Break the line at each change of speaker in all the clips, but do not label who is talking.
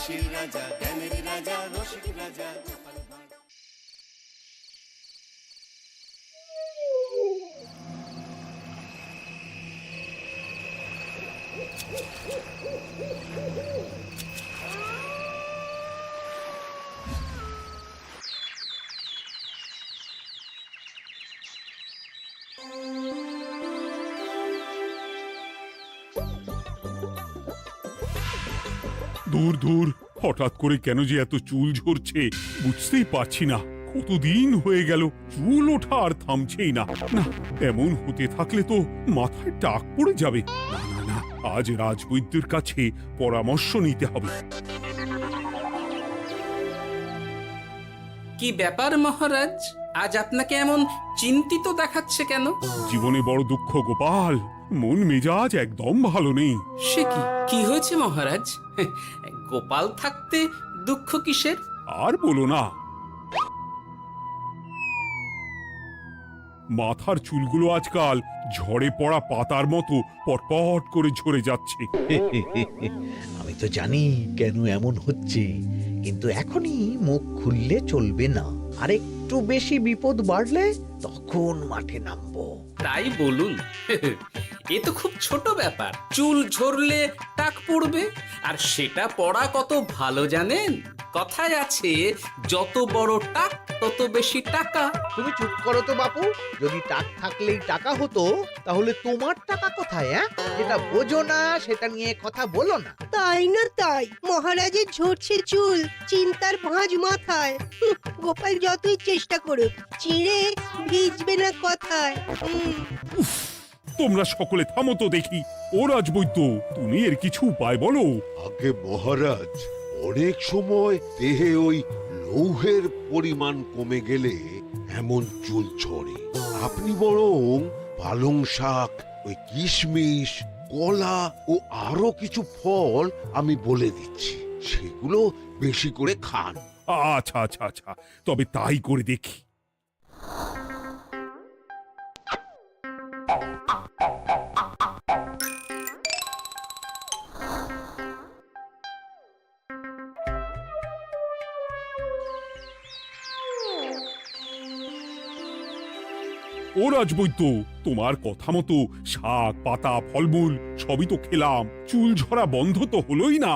হাসির রাজা, জ্ঞানের রাজা, রসিক রাজা।
দূর দূর, হঠাৎ করে কেন যে এত চুল ঝরছে বুঝতেই পারছি না। কতদিন হয়ে গেল চুল ওঠা আর থামছেই না। না, এমন হতে থাকলে তো মাথায় টাক পড়ে যাবে। না না না, আজ রাজবৈদ্যের কাছে পরামর্শ নিতে হবে।
কি ব্যাপার মহারাজ, আজ আপনাকে এমন চিন্তিত দেখাচ্ছে কেন?
জীবনে বড় দুঃখ গোপাল, মন মেজাজ একদম ভালো নেই।
সে কি, কি হয়েছে মহারাজ? গোপাল থাকতে দুঃখ কিসের?
আর বলো না, মাথার চুলগুলো আজকাল ঝড়ে পড়া পাতার মতো পটপট করে ঝরে যাচ্ছে।
আমি তো জানি কেন এমন হচ্ছে, কিন্তু এখনই মুখ খুললে চলবে না। আর একটু বেশি বিপদ বাড়লে তখন মাঠে নামবো।
তাই বলুন। এ তো খুব ছোট ব্যাপার, চুল ঝরলে টাক পড়বে, আর সেটা পড়া কত ভালো জানেন? কথায় আছে, যত বড় টাক তত বেশি টাকা।
তুমি চুপ করো তো বাপু। যদি টাক থাকলেই টাকা হতো, তাহলে তোমার টাকা কোথায়? যেটা বোঝো না সেটা নিয়ে কথা বলো না।
তাই না তাই, মহারাজের ঝরছে চুল, চিন্তার ভাঁজ মাথায়। গোপাল যতই চেষ্টা করুক, চিড়ে ভিজবে না কথায়।
তোমরা সকলে থামো তো দেখি। ও রাজবৈদ্য, তুমি এর কিছু উপায় বলো।
আগে মহারাজ, অনেক সময় দেহে ওই লৌহের পরিমাণ কমে গেলে এমন চুল ঝরে। আপনি বরং পালং শাক, ওই কিশমিশ, কলা ও আরো কিছু ফল আমি বলে দিচ্ছি, সেগুলো বেশি করে খান।
আচ্ছা আচ্ছা আচ্ছা, তবে তাই করে দেখি। ও রাজবৈদ্য, তোমার কথা মতো শাক পাতা ফলমূল সবই তো খেলাম, চুল ঝরা বন্ধ তো হলোই না।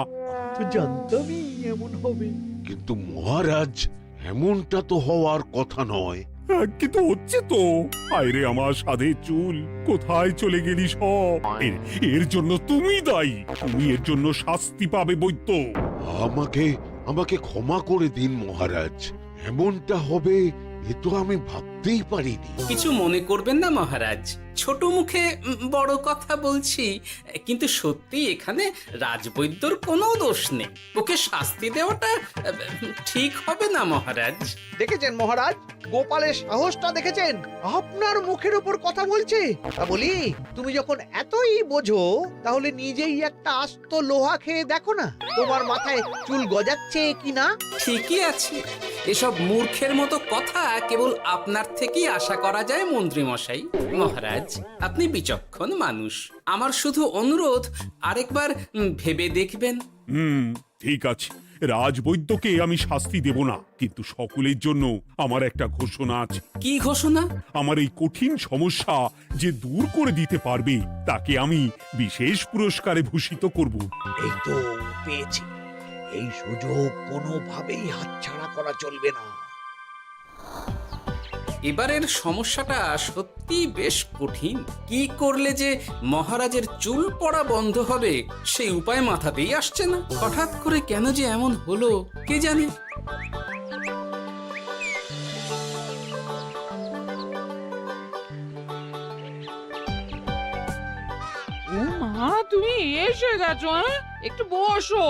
তো জানতামই এমন হবে।
কিন্তু মহারাজ, এমনটা তো হওয়ার কথা নয়।
কিন্তু হচ্ছে তো। আরে আমার সাধের চুল, কোথায় চলে গেলি সব? এর জন্য তুমি দায়ী। তুমি এর জন্য শাস্তি পাবে বৈদ্য।
আমাকে আমাকে ক্ষমা করে দিন মহারাজ, এমনটা হবে এ তো আমি ভাবতেই পারিনি।
কিছু মনে করবেন না মহারাজ, ছোট মুখে বড় কথা বলছি, কিন্তু সত্যি এখানে রাজবৈদ্যর কোনো দোষ নেই। ওকে শাস্তি দেওয়াটা ঠিক হবে না মহারাজ।
দেখেছেন মহারাজ, গোপালের সাহসটা দেখেছেন? আপনার মুখের উপর কথা বলছে। তা বলি, তুমি যখন এতই বোঝো, তাহলে নিজেই একটা আস্ত লোহা খেয়ে দেখো না, তোমার মাথায় চুল গজাচ্ছে কিনা।
ঠিকই আছে, এসব মূর্খের মতো কথা কেবল আপনার থেকেই আশা করা যায় মন্ত্রী মশাই। মহারাজ, আপনি বিচক্ষণ মানুষ, আমার শুধু অনুরোধ, আরেকবার ভেবে দেখবেন।
ঠিক আছে, রাজবৈদ্যকে আমি শাস্তি দেব না, কিন্তু সকলের জন্য আমার একটা ঘোষণা আছে।
কি ঘোষণা?
আমার এই কঠিন সমস্যা যে দূর করে দিতে পারবে, তাকে আমি বিশেষ পুরস্কারে ভূষিত করব।
এই তো পেয়েছি, এই সুযোগ কোনোভাবেই হাতছাড়া করা চলবে না।
এবারের সমস্যাটা সত্যি বেশ কঠিন। কি করলে যে মহারাজের চুল পড়া বন্ধ হবে সেই উপায় মাথাতেই আসছে না। হঠাৎ করে কেন যে এমন হলো কে জানে।
ও মা, তুমি এসে গেছো? একটু বসো,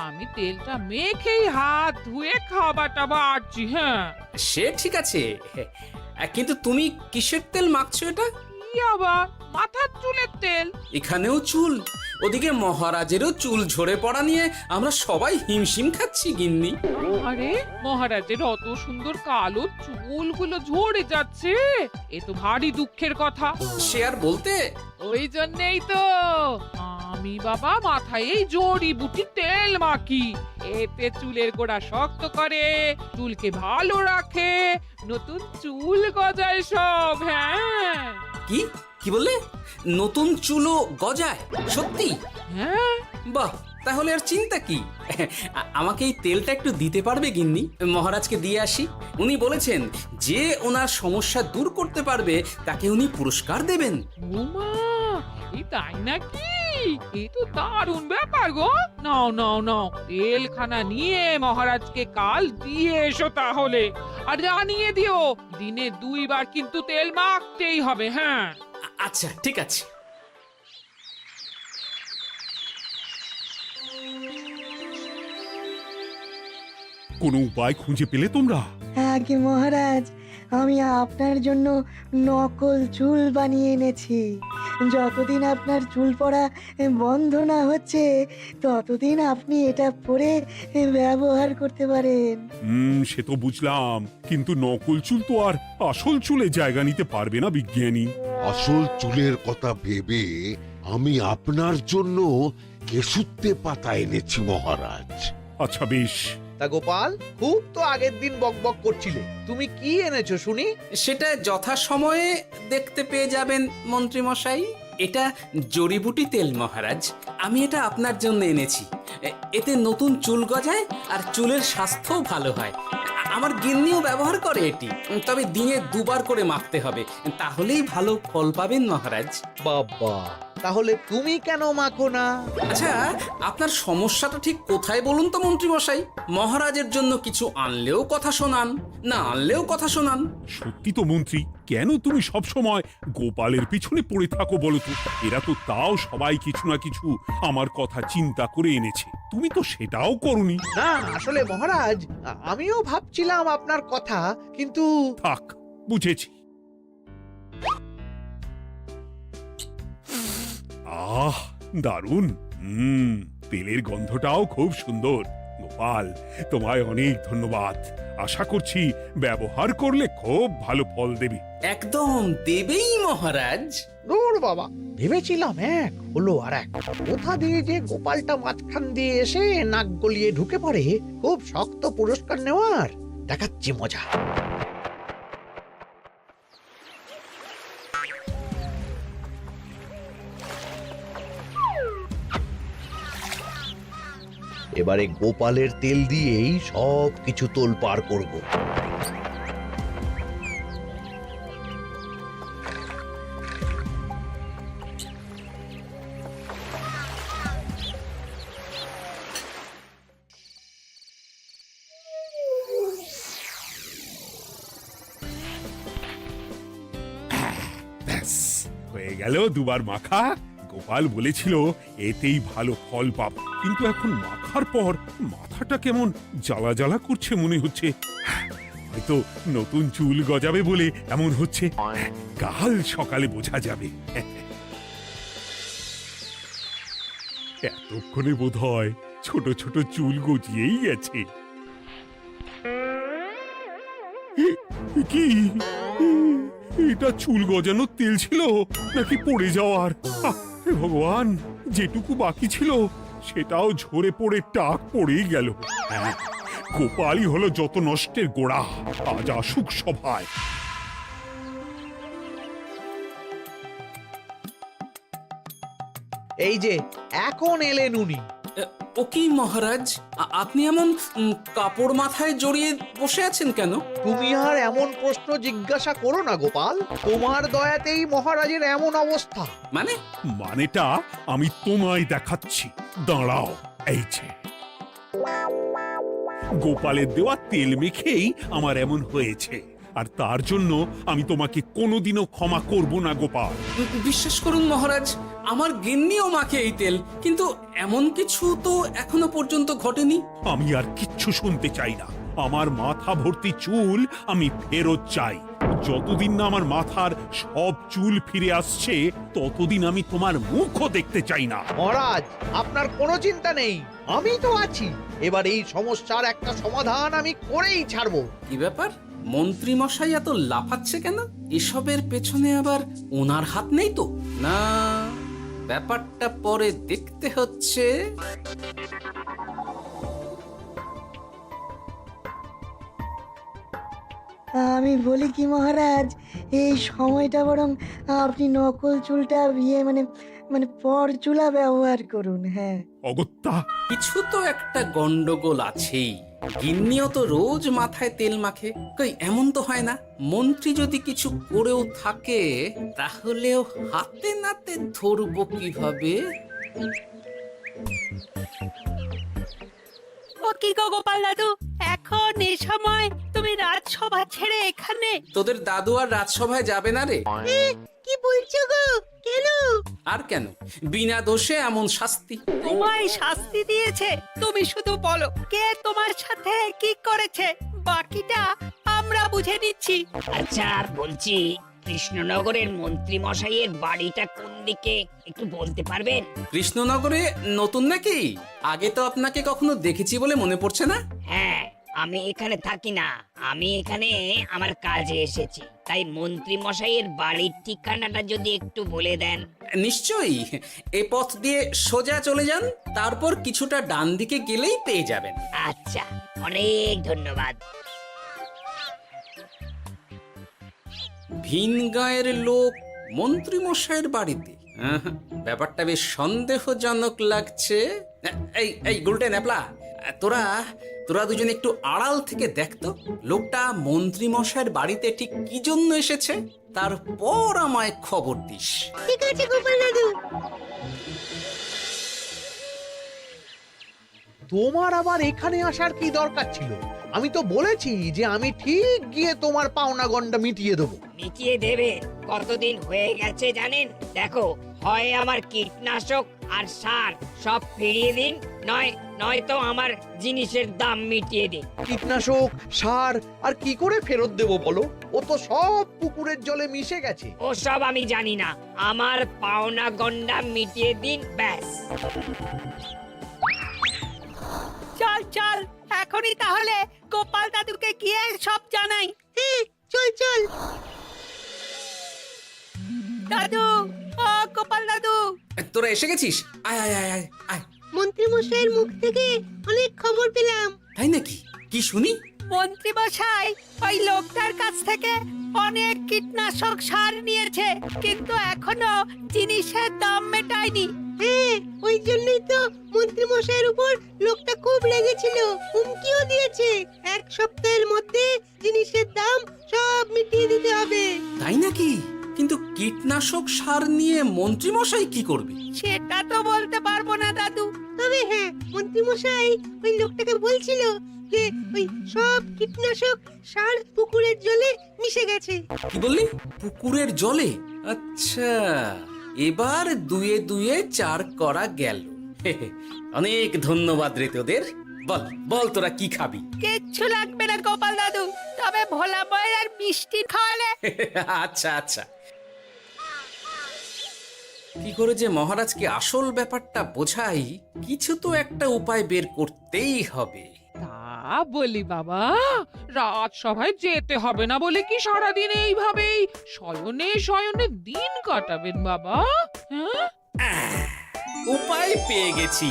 আমি তেলটা মেখেই হাত ধুয়ে খাবারটা বাড়ছি। হ্যাঁ,
সে ঠিক আছে, কিন্তু তুমি কিসের তেল মাখছো এটা?
কি আবার মাথার চুলের তেল?
এখানেও চুল, ওদিকে মহারাজেরও চুল ঝরে পড়া নিয়ে আমরা সবাই হিমশিম খাচ্ছি গিন্নি।
আরে, মহারাজের অত সুন্দর কালো চুলগুলো ঝরে যাচ্ছে, এ তো ভারী দুঃখের কথা।
সে আর বলতে।
ওই জন্যেই তো আমি বাবা মাথায় এই জড়িবুটি তেল মাখি, এতে চুলের গোড়া শক্ত করে, চুলকে ভালো রাখে, নতুন চুল গজায় সব। হ্যাঁ
কি কি বললে? নতুন চুলও গজায়? সত্যি?
হ্যাঁ,
বাহ, তাহলে আর চিন্তা কি? আমাকে এই তেলটা একটু দিতে পারবে গিন্নি? মহারাজকে দিয়ে আসি। উনি বলেছেন যে ওনার সমস্যা দূর করতে পারবে তাকে উনি পুরস্কার দেবেন।
উমা, এই তাই নাকি? এই তো দারুণ ব্যাপার গো। নাও নাও নাও, তেলখানা নিয়ে মহারাজকে কাল দিয়ে এসো তাহলে। আর জানিয়ে দিও, দিনে 2 বার কিন্তু তেল মাখতেই হবে। হ্যাঁ,
আচ্ছা, ঠিক আছে।
কোনো উপায় খুঁজে পেলে তোমরা?
আগে মহারাজ, আমি আপনার জন্য নকল চুল বানিয়ে এনেছি। যতদিন আপনার চুল পড়া বন্ধ না হচ্ছে ততদিন আপনি এটা পরে ব্যবহার করতে পারেন।
সে তো বুঝলাম, কিন্তু নকল চুল তো আর আসল চুলে জায়গা নিতে পারবে না বিজ্ঞানী।
আসল চুলের কথা ভেবে আমি আপনার জন্য কেশুত্তে পাতা এনেছি মহারাজ।
আচ্ছা বেশ।
তা গোপাল, খুব তো আগের দিন বকবক করছিলে, তুমি কি এনেছো শুনি?
সেটা যথাসময়ে দেখতে পেয়ে যাবেন মন্ত্রী মশাই। এটা জড়িবুটি তেল মহারাজ, আমি এটা আপনার জন্য এনেছি। এতে নতুন চুল গজায় আর চুলের স্বাস্থ্যও ভালো হয়। আমার গিন্নিও ব্যবহার করে এটি, তবে দিনে 2 বার করে মাখতে হবে, তাহলেই ভালো ফল পাবেন মহারাজ।
বাবা, তাহলে তুমি কেন মাখো না?
আচ্ছা, আপনার সমস্যাটা ঠিক কোথায় বলুন তো মন্ত্রী মশাই? মহারাজের জন্য কিছু আনলেও কথা শোনান, না আনলেও কথা শোনান।
সত্যি তো মন্ত্রী, কেন তুমি সব সময় গোপালের পিছনে পড়ে থাকো বলো তো? এরা তো তাও সবাই কিছু না কিছু আমার কথা চিন্তা করে এনেছে, তুমি তো সেটাও করনি।
না, আসলে মহারাজ, আমিও ভাবছিলাম আপনার কথা, কিন্তু
থাক, বুঝেছি। আহ, দারুণ। তেলের গন্ধটাও খুব সুন্দর। গোপাল, তোমায় অনেক ধন্যবাদ। আশা করছি ব্যবহার করলে খুব ভালো ফল দেবে।
একদম দেবেই মহারাজ।
দূর বাবা, ভেবেছিলাম এক, হলো আর এক। কোথা দিয়ে যে গোপালটা মাঝখান দিয়ে এসে নাক গলিয়ে ঢুকে পড়ে, খুব শক্ত পুরস্কার নেওয়ার। দেখাচ্ছি মজা। এবারে গোপালের তেল দিয়েই সব কিছু তোলপাড় করব।
ব্যাস, হয়ে গেল 2 বার মাখা। গোপাল বলেছিল এতেই ভালো ফল পাবো, কিন্তু এখন মাখার পর মাথাটা কেমন জ্বালা জ্বালা করছে মনে হচ্ছে। হয়তো নতুন চুল গজাবে বলে এমন হচ্ছে, কাল সকালে বোঝা যাবে। এতক্ষণে বোধ হয় ছোট ছোট চুল গজিয়েই গেছে। কি এটা চুল গজানোর তেল ছিল নাকি পড়ে যাওয়ার? হে ভগবান, যেটুকু বাকি ছিল সেটাও ঝরে পড়ে টাক পড়েই গেল। হ্যাঁ, গোপালই হলো যত নষ্টের গোড়া। আজ আসুক সভায়।
এই যে এখন এলেন উনি।
ও কি মহারাজ, আপনি এমন কাপড় মাথায় জড়িয়ে বসে আছেন কেন?
তুমি আর এমন প্রশ্ন জিজ্ঞাসা করো না গোপাল, তোমার দয়াতেই মহারাজের এমন অবস্থা।
মানেটা আমি তোমায় দেখাচ্ছি, দাঁড়াও। এই যে গোপালের দেওয়া তেল মেখেই আমার এমন হয়েছে, আর তার জন্য আমি তোমাকে কোনোদিনও ক্ষমা করব না গোপাল।
বিশ্বাস করুন মহারাজ, আমার গিন্নিও মাখে এই তেল, কিন্তু এমন কিছু তো এখনো পর্যন্ত ঘটেনি।
আমি আর কিচ্ছু শুনতে চাই না। আমার মাথা ভর্তি চুল আমি ফেরত চাই। যতদিন না আমার মাথার সব চুল ফিরে আসছে ততদিন আমি তোমার মুখও দেখতে চাই না।
মহারাজ, আপনার কোনো চিন্তা নেই, আমি তো আছি। এবার এই সমস্যার একটা সমাধান আমি করেই ছাড়বো।
কি ব্যাপার, মন্ত্রী মশাই এত লাফাচ্ছে কেন? এসবের পেছনে আবার ওনার হাত নেই তো? না, ব্যাপারটা পরে দেখতে হচ্ছে।
আমি বলি কি মহারাজ, এই সময়টা বরং আপনি নকল চুলটা মানে মানে পর চুলা ব্যবহার করুন। হ্যাঁ,
অগত্যা
কিছু তো একটা গন্ডগোল আছেই। গিন্নিও তো রোজ মাথায় তেল মাখে, কই এমন তো হয় না। মন্ত্রী যদি কিছু করেও থাকে তাহলেও হাতে নাতে ধরবো কিভাবে?
ও কি গো গোপাল দাদু, এখন এই সময় তুমি রাজসভা ছেড়ে এখানে?
তোদের দাদু আর রাজসভায় যাবে না রে?
কি বলছো গো? কেন?
আর কেন, বিনা দোষে এমন শাস্তি।
তোমায় শাস্তি দিয়েছে, তুমি শুধু বলো কে তোমার সাথে কি করেছে, বাকিটা আমরা বুঝে নিচ্ছি।
আচ্ছা বলছি, কৃষ্ণনগরের মন্ত্রী মশাইয়ের বাড়িটা কোন দিকে একটু বলতে পারবেন?
কৃষ্ণনগরে নতুন নাকি? আগে তো আপনাকে কখনো দেখেছি বলে মনে পড়ছে না।
হ্যাঁ, আমি এখানে থাকি না, আমি এখানে আমার কাজে এসেছি, তাই মন্ত্রী মশাইয়ের বাড়ির ঠিকানাটা যদি একটু বলে দেন।
নিশ্চয়ই, এ পথ দিয়ে সোজা চলে যান, তারপর কিছুটা ডান দিকে গেলেই পেয়ে যাবেন।
আচ্ছা, অনেক ধন্যবাদ।
ভিন গাঁয়ের লোক মন্ত্রী মশাইয়ের বাড়িতে? ব্যাপারটা বেশ সন্দেহজনক লাগছে। এই এই গুলটে ন্যাপলা, তোরা তোরা দুজন একটু আড়াল থেকে দেখতো লোকটা মন্ত্রী মশাইয়ের বাড়িতে ঠিক কি জন্য এসেছে, তারপর আমায় খবর দিস।
ঠিক আছে গোপাল দাদু।
তোমার আবার এখানে আসার কি দরকার ছিল? আমি তো বলেছি যে আমি ঠিক গিয়ে তোমার পাওনা গন্ডা মিটিয়ে দেবো।
মিটিয়ে দেবে? কতদিন হয়ে গেছে জানেন? দেখো, হয় আমার কীটনাশক আর সার সব ফিরিয়ে দিন, নয়তো আমার জিনিসের দাম মিটিয়ে দিন।
কীটনাশক, সার আর কি করে ফেরত দেবো বলো? ও তো সব পুকুরের জলে মিশে গেছে।
ওসব আমি জানি না, আমার পাওনা গন্ডা মিটিয়ে দিন, ব্যাস।
চল চল, এখনই তাহলে গোপাল দাদুকে গিয়ে সব জানাই।
চল চল।
দাদু, ও গোপাল দাদু।
তোরা এসে গেছিস? আয় আয় আয় আয় আয়।
মন্ত্রী মশাইয়ের মুখ থেকে অনেক খবর পেলাম।
তাই নাকি? কি শুনি?
মন্ত্রী মশাই ওই লোকটার কাছ থেকে অনেক কীটনাশক সার নিয়েছে, কিন্তু এখনো জিনিসের দাম মেটায়নি।
হ্যাঁ, ওই জন্যই তো মন্ত্রী মশাইয়ের উপর লোকটা খুব লেগেছিল, হুমকিও দিয়েছে 1 সপ্তাহের মধ্যে জিনিসের দাম সব মিটিয়ে দিতে হবে।
তাই নাকি? কিন্তু কীটনাশক সার নিয়ে মন্ত্রী মশাই কি করবে?
সেটা তো বলতে পারবো না দাদু।
তবে হ্যাঁ, মন্ত্রী মশাই ওই লোকটাকে বলছিল যে ওই সব কীটনাশক সার পুকুরের জলে মিশে গেছে।
কি বললি? পুকুরের জলে? আচ্ছা, এবার দুয়ে দুয়ে 4 করা গেল। অনেক ধন্যবাদ রে তোদের। বল বল, তোরা কি খাবি?
কিচ্ছু লাগবে না গোপাল দাদু, তবে ভোলা বয়ের আর মিষ্টি খাওয়ালে।
আচ্ছা আচ্ছা। কি করে যে মহারাজকে আসল ব্যাপারটা বোঝাই, কিছু তো একটা উপায় বের করতেই হবে।
তা বলি বাবা, রাজসভায় যেতে হবে না বলে কি সারাদিন এইভাবেই শয়নে শয়নে দিন কাটাবেন বাবা? হ্যাঁ,
উপায় পেয়ে গেছি।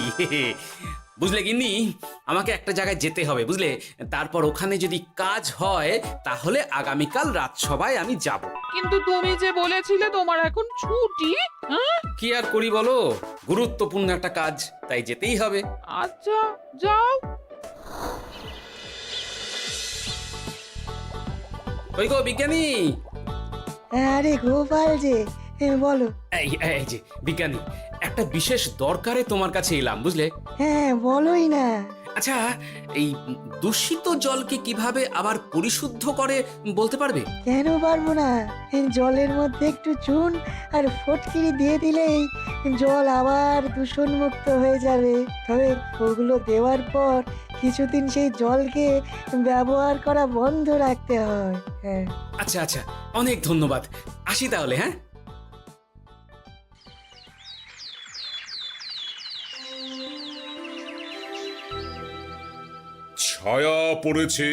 বুঝলে গিন্নি, আমাকে একটা জায়গায় যেতে হবে, বুঝলে? তারপর ওখানে যদি কাজ হয় তাহলে আগামীকাল রাজসভায় আমি যাব।
কিন্তু তুমি যে বলেছিলে তোমার এখন ছুটি। হ্যাঁ,
কি আর করি বলো, গুরুত্বপূর্ণ একটা কাজ, তাই যেতেই হবে।
আচ্ছা যাও।
কই গো বিজ্ঞানী?
আরে গোপাল যে, বলো।
এই যে বিজ্ঞানী, একটা বিশেষ দরকারে তোমার কাছে এলাম, বুঝলে?
হ্যাঁ, বলোই না।
আচ্ছা, এই দূষিত জলকে কিভাবে আবার পরিশুদ্ধ করে বলতে পারবে?
কেন পারবো না? জলের মধ্যে একটু চুন আর ফটকিরি দিয়ে দিলেই জল আবার দূষণমুক্ত হয়ে যাবে। তবে ওগুলো দেওয়ার পর কিছুদিন সেই জলকে ব্যবহার করা বন্ধ রাখতে হয়। হ্যাঁ।
আচ্ছা আচ্ছা, অনেক ধন্যবাদ। আসি তাহলে, হ্যাঁ?
ছায়া পড়েছে,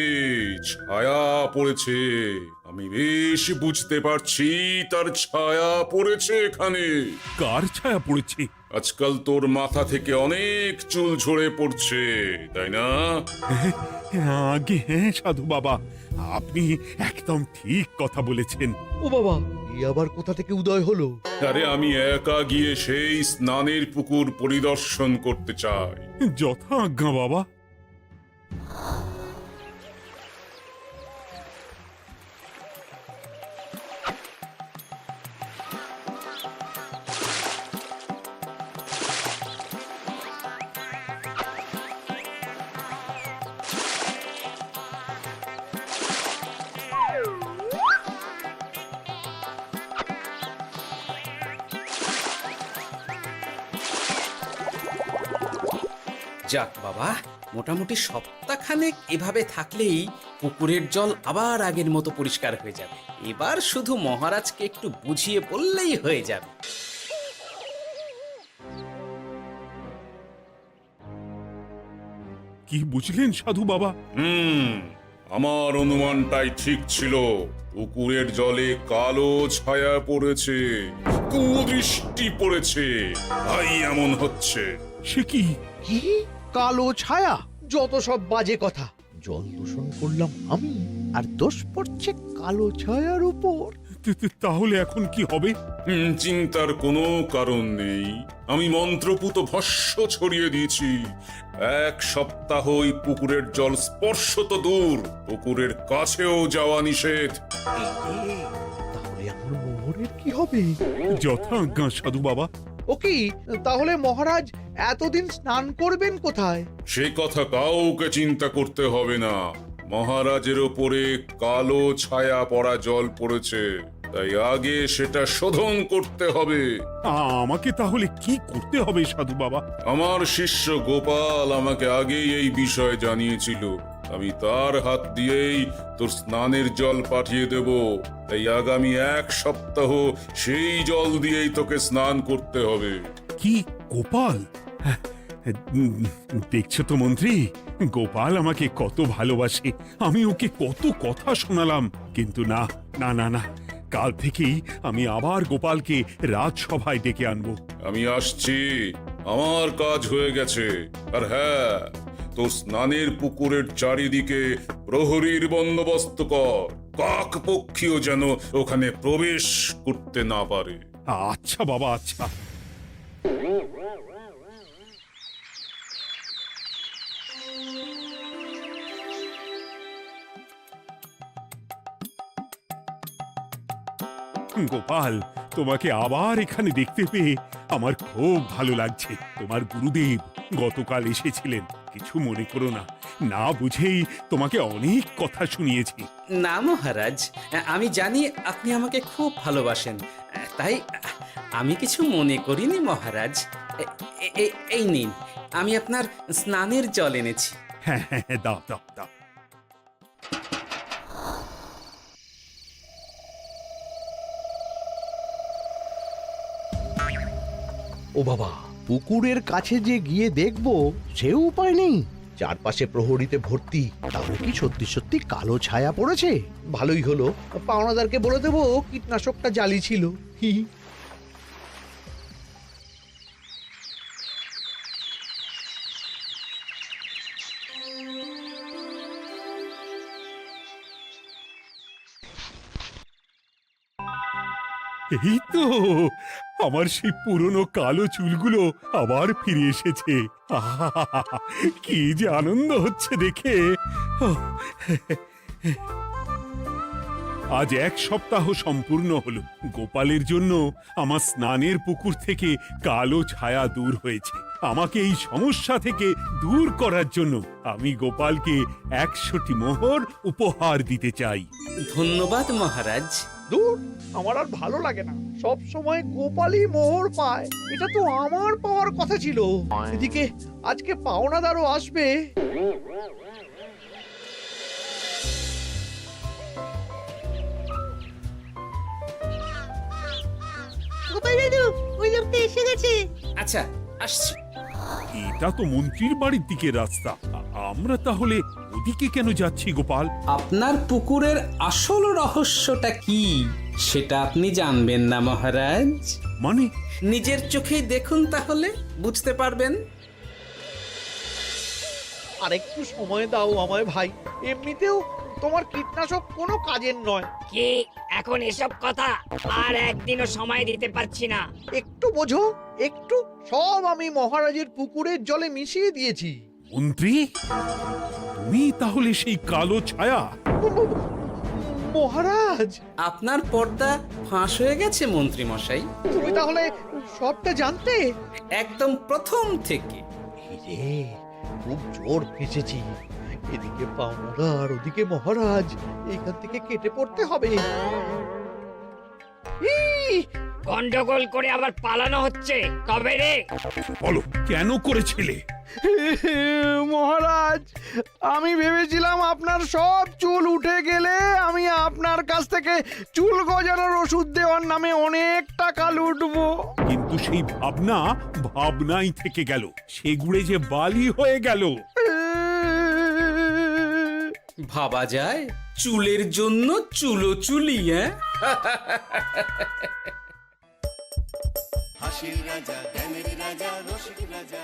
ছায়া পড়েছে। আমি বেশ বুঝতে পারছি তার ছায়া পড়েছে এখানে।
কার ছায়া পড়েছে?
আজকাল তোর মাথা থেকে অনেক চুল ঝরে পড়ছে, তাই না?
আগে হ্যাঁ সাধু বাবা, আপনি একদম ঠিক কথা বলেছেন।
ও বাবা, এই আবার কোথা থেকে উদয় হলো?
আরে আমি একা গিয়ে সেই স্নানের পুকুর পরিদর্শন করতে চাই।
যথা আজ্ঞা বাবা।
যাক বাবা, মোটামুটি সপ্তাহখানেক এভাবে থাকলেই পুকুরের জল আবার আগের মতো পরিষ্কার হয়ে যাবে। এবার শুধু মহারাজকে একটু বুঝিয়ে বললেই হয়ে যাবে।
কি বুঝলেন সাধু বাবা?
আমার অনুমানটাই ঠিক ছিল। পুকুরের জলে কালো ছায়া পড়েছে, কুদৃষ্টি পড়েছে, তাই এমন হচ্ছে।
সে কি?
কি কালো ছায়া? যত সব বাজে কথা। জল দূষণ করলাম আমি, আর দোষ পড়ছে কালো ছায়ার উপর।
তাহলে এখন কি হবে?
চিন্তার কোনো কারণ নেই। আমি মন্ত্রপুত ভস্য ছড়িয়ে দিয়েছি। 1 সপ্তাহ ওই পুকুরের জল স্পর্শ তো দূর, পুকুরের কাছেও যাওয়া নিষেধ।
তাহলে আমার মোহরের কি হবে?
যথা আজ্ঞা সাধু বাবা।
ও কি, তাহলে মহারাজ এতদিন স্নান করবেন কোথায়?
সে কথা কাউকে চিন্তা করতে হবে না। মহারাজের ওপরে কালো ছায়া পড়া জল পড়েছে, তাই আগে সেটা শোধন করতে হবে।
আমাকে তাহলে কি করতে হবে সাধু বাবা?
আমার শিষ্য গোপাল আমাকে আগেই এই বিষয় জানিয়েছিল। আমি তার হাত দিয়েই তোর স্নানের জল পাঠিয়ে দেব। তাই আগামী 1 সপ্তাহ সেই জল দিয়েই তোকে স্নান করতে হবে।
কি গোপাল? দেখছো তো মন্ত্রী, গোপাল আমাকে কত ভালোবাসে। আমি ওকে কত কথা শোনালাম, কিন্তু না না না না, কাল থেকেই আমি আবার গোপালকে রাজসভায় ডেকে আনবো।
আমি আসছি, আমার কাজ হয়ে গেছে। আর হ্যাঁ, তোর স্নানের পুকুরের চারিদিকে প্রহরীর বন্দোবস্ত কর। কাক পক্ষীও যেন ওখানে প্রবেশ করতে না পারে।
আচ্ছা বাবা, আচ্ছা। গোপাল, তোমাকে আবার এখানে দেখতে পেয়ে আমার খুব ভালো লাগছে। তোমার গুরুদেব গতকাল এসেছিলেন, কিছু মনে করো না। না বুঝেই তোমাকে অনেক কথা শুনিয়েছি।
না মহারাজ, আমি জানি আপনি আমাকে খুব ভালোবাসেন, তাই আমি কিছু মনে করিনি মহারাজ। এই নিন, আমি আপনার স্নানের জল এনেছি।
হ্যাঁ হ্যাঁ, দাও দাও দাও।
ও বাবা, পুকুরের কাছে যে গিয়ে দেখবো সে উপায় নেই। চারপাশে প্রহরীতে ভর্তি। তাহলে কি সত্যি সত্যি কালো ছায়া পড়েছে? ভালোই হলো, পাওনাদারকে বলে দেবো কীটনাশকটা জালি ছিল। হি হি।
এই তো আমার সেই পুরনো কালো চুলগুলো আবার ফিরে এসেছে। আহা, কি যে আনন্দ হচ্ছে দেখে। আজ 1 সপ্তাহ সম্পূর্ণ হলো। গোপালের জন্য আমার স্নানের পুকুর থেকে কালো ছায়া দূর হয়েছে। আমাকে এই সমস্যা থেকে দূর করার জন্য আমি গোপালকে 100টি মোহর উপহার দিতে চাই।
ধন্যবাদ মহারাজ।
দূর, আমার আর ভালো লাগে না। সব সময় গোপালই মোহর পায়, এটা তো আমার পাওয়ার কথা ছিল। এদিকে আজকে পাওনাদারও আসবে।
গোপাল দাদু, ওই লোকটা এসে গেছে।
আচ্ছা, আসছি।
এটা তো মন্ত্রীর বাড়ির দিকে রাস্তা। আমরা তাহলে ওদিকে কেন যাচ্ছি গোপাল?
আপনার পুকুরের আসল রহস্যটা কি সেটা আপনি জানবেন না মহারাজ?
মানে
নিজের চোখেই দেখুন, তাহলে বুঝতে পারবেন।
আর একটু সময় দাও আমায় ভাই, এমনিতেও তোমার কীটনাশক কোনো কাজের নয়।
কি এখন এসব কথা? আর একদিনও সময় দিতে পারছি না।
একটু বোঝো, একটু। সব আমি মহারাজের পুকুরের জলে মিশিয়ে দিয়েছি।
মন্ত্রী, তুমি তাহলে সেই কালো ছায়া?
মহারাজ,
আপনার পর্দা ফাঁস হয়ে গেছে মন্ত্রী মশাই।
তুমি তাহলে সবটা জানতে?
একদম প্রথম থেকে।
রে, খুব জোর ফেঁসেছি। এদিকে পাওনা আর ওদিকে মহারাজ, এইখান থেকে কেটে পড়তে হবে। ই!
গন্ডগোল করে আবার পালানো হচ্ছে কবে রে?
বলো, কেন করেছিলে?
মহারাজ, আমি ভেবেছিলাম আপনার সব চুল উঠে গেলে আমি আপনার কাছ থেকে চুল গজানোর ওষুধ দেওয়ার নামে অনেক টাকা লুটবো।
কিন্তু সেই ভাবনা ভাবনাই থেকে গেল, সেগুড়ে যে বালি হয়ে গেল।
ভাবা যায় চুলের জন্য চুলোচুলি, হ্যাঁ?
হাসির রাজা জ্ঞানের রাজা রসিক রাজা